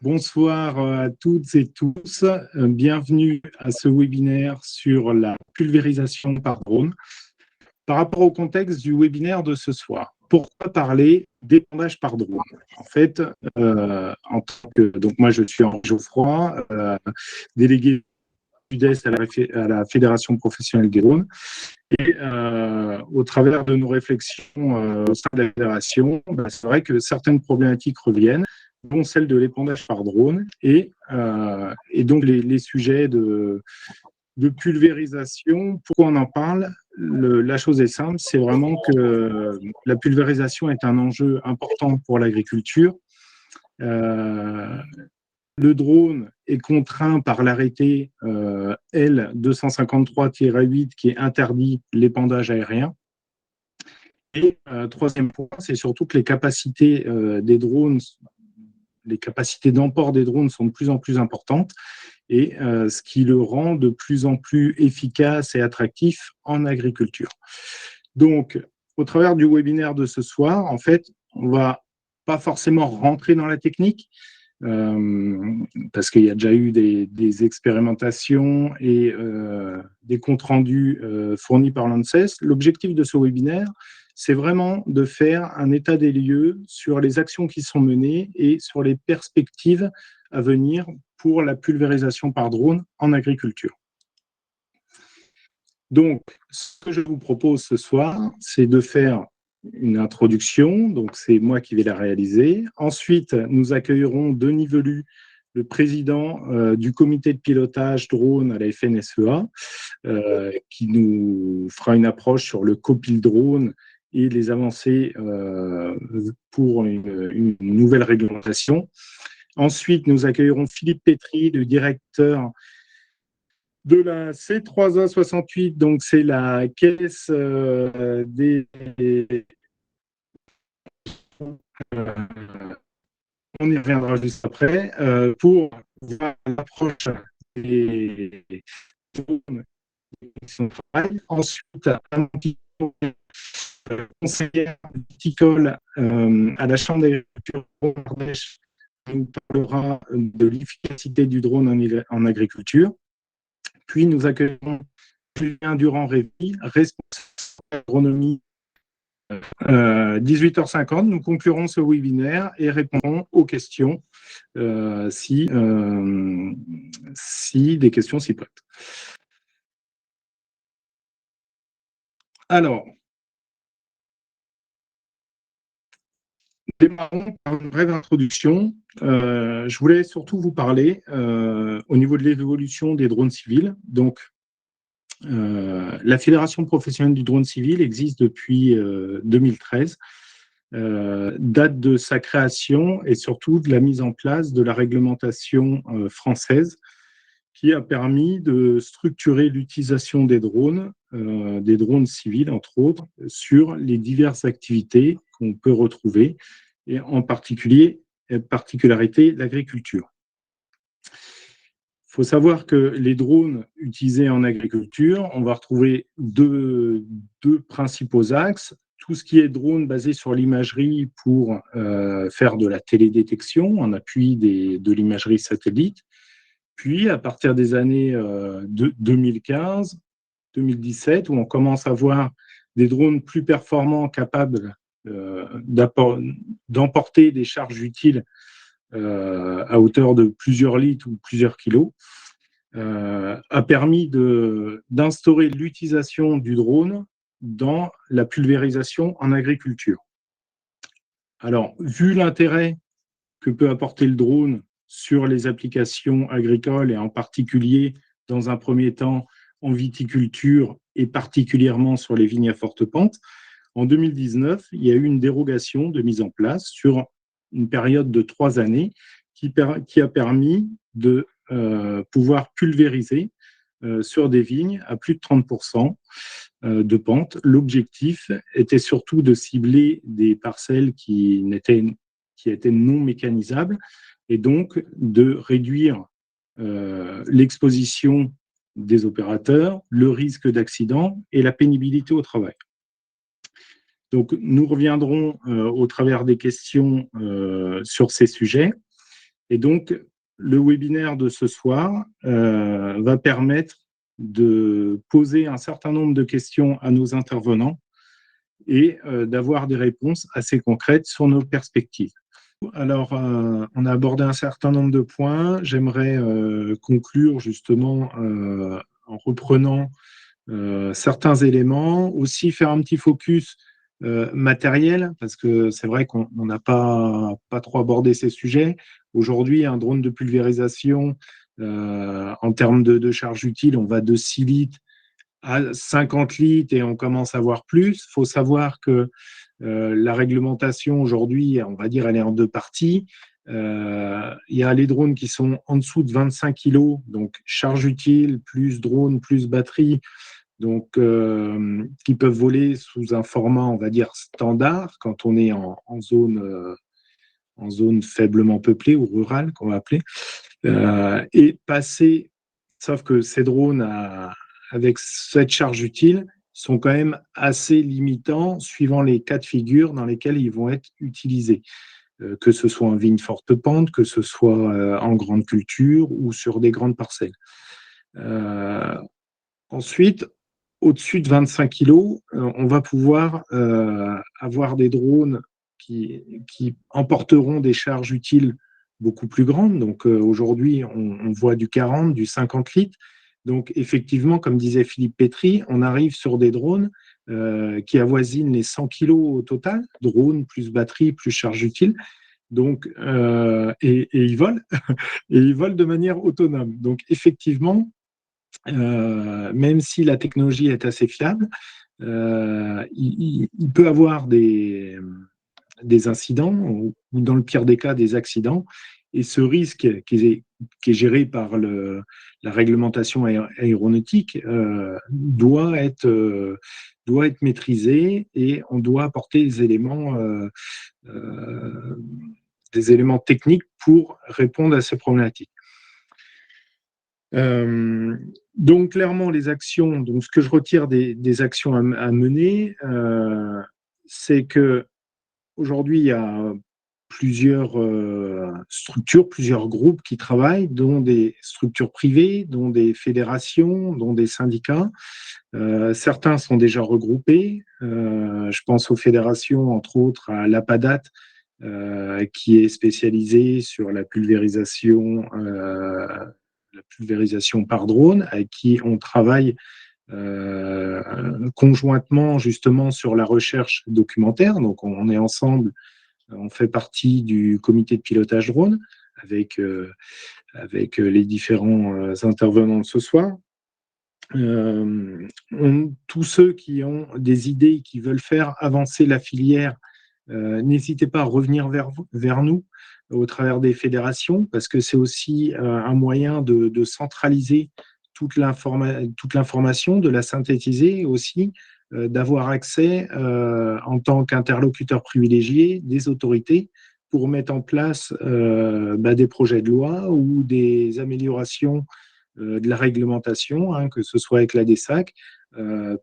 Bonsoir à toutes et tous. Bienvenue à ce webinaire sur la pulvérisation par drone. Par rapport au contexte du webinaire de ce soir, pourquoi parler d'épandage par drone? En fait, donc moi je suis Henri Geoffroy, délégué Sud-Est à la Fédération professionnelle des drones. Et au travers de nos réflexions au sein de la fédération, c'est vrai que certaines problématiques reviennent, dont celle de l'épandage par drone et donc les sujets de pulvérisation. Pourquoi on en parle? La chose est simple, c'est vraiment que la pulvérisation est un enjeu important pour l'agriculture. Le drone est contraint par l'arrêté L253-8 qui interdit l'épandage aérien. Et troisième point, c'est surtout que les capacités des drones, les capacités d'emport des drones sont de plus en plus importantes et ce qui le rend de plus en plus efficace et attractif en agriculture. Donc, au travers du webinaire de ce soir, en fait, on ne va pas forcément rentrer dans la technique, parce qu'il y a déjà eu des expérimentations et des comptes rendus fournis par l'ANSES. L'objectif de ce webinaire, c'est vraiment de faire un état des lieux sur les actions qui sont menées et sur les perspectives à venir pour la pulvérisation par drone en agriculture. Donc, ce que je vous propose ce soir, c'est de faire une introduction, donc c'est moi qui vais la réaliser. Ensuite, nous accueillerons Denis Velu, le président du comité de pilotage drone à la FNSEA, qui nous fera une approche sur le copil drone et les avancées pour une nouvelle réglementation. Ensuite, nous accueillerons Philippe Pétry, le directeur de la C3A68, donc c'est la caisse des... on y reviendra juste après, pour voir l'approche des drones qui sont travail. Ensuite, un petit conseillère viticole à la Chambre d'agriculture d'Ardèche nous parlera de l'efficacité du drone en agriculture. Puis nous accueillerons Julien Durand-Révy, responsable d'agronomie. 18h50, nous conclurons ce webinaire et répondrons aux questions si des questions s'y prêtent. Alors, démarrons par une brève introduction. Je voulais surtout vous parler au niveau de l'évolution des drones civils. Donc, la Fédération professionnelle du drone civil existe depuis 2013, date de sa création et surtout de la mise en place de la réglementation française qui a permis de structurer l'utilisation des drones civils entre autres, sur les diverses activités qu'on peut retrouver, et en particularité l'agriculture. Il faut savoir que les drones utilisés en agriculture, on va retrouver deux principaux axes. Tout ce qui est drone basé sur l'imagerie pour faire de la télédétection en appui de l'imagerie satellite. Puis, à partir des années 2015, 2017, où on commence à voir des drones plus performants capables d'emporter des charges utiles à hauteur de plusieurs litres ou plusieurs kilos, a permis d'instaurer l'utilisation du drone dans la pulvérisation en agriculture. Alors, vu l'intérêt que peut apporter le drone sur les applications agricoles et en particulier, dans un premier temps, en viticulture et particulièrement sur les vignes à forte pente, en 2019, il y a eu une dérogation de mise en place sur une période de 3 années qui a permis de pouvoir pulvériser sur des vignes à plus de 30% de pente. L'objectif était surtout de cibler des parcelles qui étaient non mécanisables et donc de réduire l'exposition des opérateurs, le risque d'accident et la pénibilité au travail. Donc, nous reviendrons au travers des questions sur ces sujets. Et donc, le webinaire de ce soir va permettre de poser un certain nombre de questions à nos intervenants et d'avoir des réponses assez concrètes sur nos perspectives. Alors, on a abordé un certain nombre de points. J'aimerais conclure justement en reprenant certains éléments, aussi faire un petit focus matériel, parce que c'est vrai qu'on n'a pas trop abordé ces sujets. Aujourd'hui, un drone de pulvérisation, en termes de charge utile, on va de 6 litres à 50 litres et on commence à voir plus. Il faut savoir que la réglementation aujourd'hui, on va dire, elle est en deux parties. Il y a les drones qui sont en dessous de 25 kg, donc charge utile, plus drone, plus batterie, donc qui peuvent voler sous un format, on va dire, standard quand on est en zone faiblement peuplée ou rurale, qu'on va appeler. Et passer, sauf que ces drones avec cette charge utile sont quand même assez limitants suivant les cas de figure dans lesquels ils vont être utilisés, que ce soit en vigne forte pente, que ce soit en grande culture ou sur des grandes parcelles. Ensuite, au-dessus de 25 kg, on va pouvoir avoir des drones qui emporteront des charges utiles beaucoup plus grandes. Donc aujourd'hui, on voit du 40, du 50 litres. Donc effectivement, comme disait Philippe Pétry, on arrive sur des drones qui avoisinent les 100 kg au total, drones plus batterie, plus charge utile. Donc, et ils volent, et ils volent de manière autonome. Donc effectivement, même si la technologie est assez fiable, il peut avoir des incidents ou dans le pire des cas des accidents. Et ce risque qui est géré par la réglementation aéronautique doit être maîtrisé et on doit apporter des éléments techniques pour répondre à ces problématiques. Donc clairement les actions, donc ce que je retire des actions à mener, c'est que aujourd'hui il y a plusieurs structures, plusieurs groupes qui travaillent, dont des structures privées, dont des fédérations, dont des syndicats. Certains sont déjà regroupés. Je pense aux fédérations, entre autres à l'APADAT, qui est spécialisée sur la pulvérisation par drone, avec qui on travaille conjointement justement sur la recherche documentaire. Donc on est ensemble, on fait partie du comité de pilotage drone avec les différents intervenants de ce soir. Tous ceux qui ont des idées, qui veulent faire avancer la filière, n'hésitez pas à revenir vers nous au travers des fédérations, parce que c'est aussi un moyen de centraliser toute l'information, de la synthétiser aussi, d'avoir accès en tant qu'interlocuteur privilégié des autorités pour mettre en place des projets de loi ou des améliorations de la réglementation, hein, que ce soit avec la DESAC,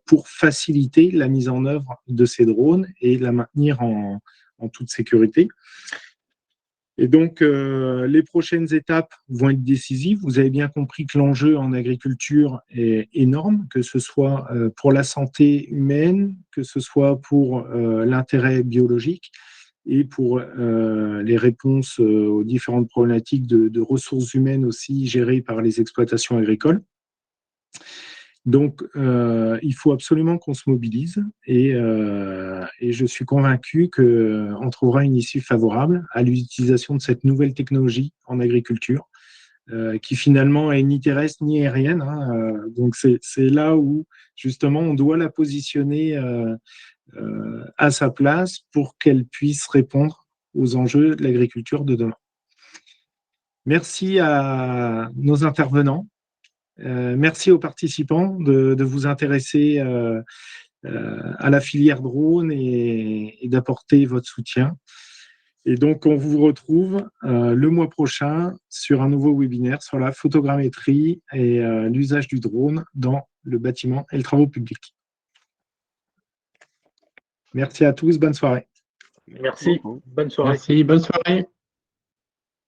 pour faciliter la mise en œuvre de ces drones et la maintenir en toute sécurité. Et donc, les prochaines étapes vont être décisives. Vous avez bien compris que l'enjeu en agriculture est énorme, que ce soit pour la santé humaine, que ce soit pour l'intérêt biologique et pour les réponses aux différentes problématiques de ressources humaines aussi gérées par les exploitations agricoles. Donc, il faut absolument qu'on se mobilise et je suis convaincu qu'on trouvera une issue favorable à l'utilisation de cette nouvelle technologie en agriculture qui finalement est ni terrestre ni aérienne. Hein, donc, c'est là où justement on doit la positionner à sa place pour qu'elle puisse répondre aux enjeux de l'agriculture de demain. Merci à nos intervenants. Merci aux participants de vous intéresser à la filière drone et d'apporter votre soutien. Et donc, on vous retrouve le mois prochain sur un nouveau webinaire sur la photogrammétrie et l'usage du drone dans le bâtiment et les travaux publics. Merci à tous, bonne soirée. Merci, bonne soirée. Merci, bonne soirée.